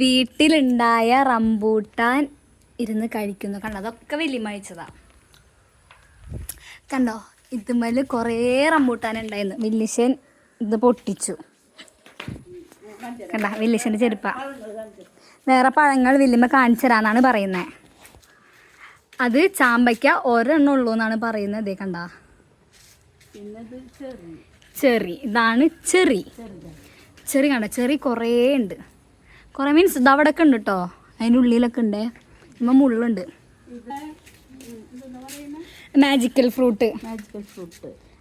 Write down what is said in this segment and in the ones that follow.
വീട്ടിലുണ്ടായ rambutan ഇരുന്ന് കഴിക്കുന്നു. കണ്ടോ, അതൊക്കെ വലിയ അയച്ചതാ. കണ്ടോ, ഇതുമേൽ കുറേ റംബൂട്ടാൻ ഉണ്ടായിരുന്നു. വില്ലിശൻ ഇത് പൊട്ടിച്ചു. കണ്ട, വില്ലിശൻ്റെ ചെരുപ്പ. വേറെ പഴങ്ങൾ വില്ലിമ്മ കാണിച്ചു തരാന്നാണ് പറയുന്നത്. അത് ചാമ്പയ്ക്ക ഒരെണ്ണം ഉള്ളൂ എന്നാണ് പറയുന്നത്. ഇതേ കണ്ട, ചെറി. ഇതാണ് ചെറി. ചെറി കണ്ട, ചെറി കുറേ ഉണ്ട്. കുറേ മീൻസ് ഇത് അവിടെയൊക്കെ ഉണ്ട് കേട്ടോ, അതിൻ്റെ ഉള്ളിലൊക്കെ ഉണ്ട്. ഇമ്മ മുള്ളുണ്ട്. മാജിക്കൽ ഫ്രൂട്ട്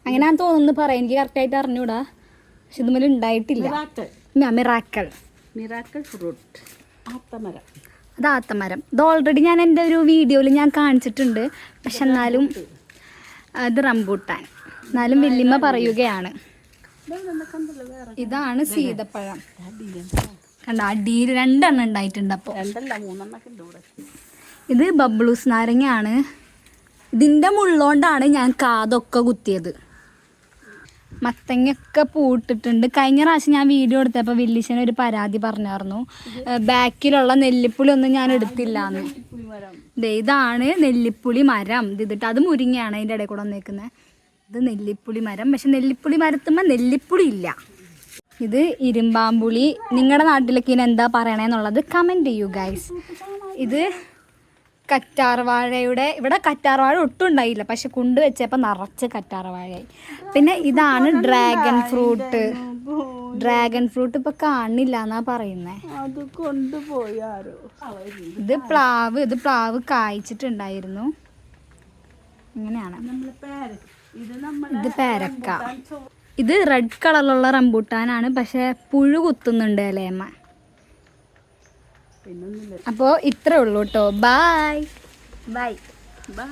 അങ്ങനെയാന്ന് തോന്നുന്നു പറയാം, എനിക്ക് കറക്റ്റായിട്ട് അറിഞ്ഞൂടാ. പക്ഷെ ഇതുമേൽ ഉണ്ടായിട്ടില്ല. മിറാക്കൽ ഫ്രൂട്ട്, അത് ആത്തമരം. ഇത് ഓൾറെഡി ഞാൻ എൻ്റെ ഒരു വീഡിയോയിൽ ഞാൻ കാണിച്ചിട്ടുണ്ട്. പക്ഷെ എന്നാലും ഇത് റംബൂട്ടാൻ. എന്നാലും വല്യമ്മ പറയുകയാണ്. ഇതാണ് സീതപ്പഴം. കണ്ട, അടിയിൽ 2 എണ്ണം ഉണ്ടായിട്ടുണ്ട്. അപ്പോൾ ഇത് ബബ്ലൂസ് നാരങ്ങയാണ്. ഇതിൻ്റെ മുള്ളോണ്ടാണ് ഞാൻ കാതൊക്കെ കുത്തിയത്. മത്തങ്ങയൊക്കെ പൂട്ടിട്ടുണ്ട്. കഴിഞ്ഞ പ്രാവശ്യം ഞാൻ വീഡിയോ എടുത്തപ്പോൾ വില്ലീശന് ഒരു പരാതി പറഞ്ഞായിരുന്നു, ബാക്കിലുള്ള നെല്ലിപ്പുളി ഒന്നും ഞാൻ എടുത്തില്ലാന്ന്. ഇതാണ് നെല്ലിപ്പുളി മരം. ഇതിട്ട് അത് മുരിങ്ങയാണ് അതിൻ്റെ ഇടയിൽ കൂടെ വന്നേക്കുന്നത്. ഇത് നെല്ലിപ്പുളി മരം. പക്ഷെ നെല്ലിപ്പുളി മരത്തുമ്പോൾ നെല്ലിപ്പുളി ഇല്ല. ഇത് ഇരുമ്പാമ്പുളി. നിങ്ങളുടെ നാട്ടിലേക്ക് ഇതിന് എന്താ പറയണേന്നുള്ളത് കമൻറ്റ് ചെയ്യൂ ഗൈസ്. ഇത് കറ്റാർവാഴയുടെ, ഇവിടെ കറ്റാർവാഴ ഒട്ടും ഉണ്ടായില്ല, പക്ഷെ കൊണ്ടുവച്ചപ്പോൾ നിറച്ച് കറ്റാർവാഴയായി. പിന്നെ ഇതാണ് ഡ്രാഗൺ ഫ്രൂട്ട്. ഡ്രാഗൺ ഫ്രൂട്ട് ഇപ്പൊ കാണില്ല എന്നാ പറയുന്നേ. ഇത് പ്ലാവ്. ഇത് പ്ലാവ് കായ്ച്ചിട്ടുണ്ടായിരുന്നു. ഇങ്ങനെയാണ്. ഇത് പേരക്ക. ഇത് റെഡ് കളറിലുള്ള റംബൂട്ടാനാണ്, പക്ഷെ പുഴു കുത്തുന്നുണ്ട് അല്ലേമ്മ. അപ്പോൾ ഇത്രേ ഉള്ളൂ കേട്ടോ. Bye bye bye.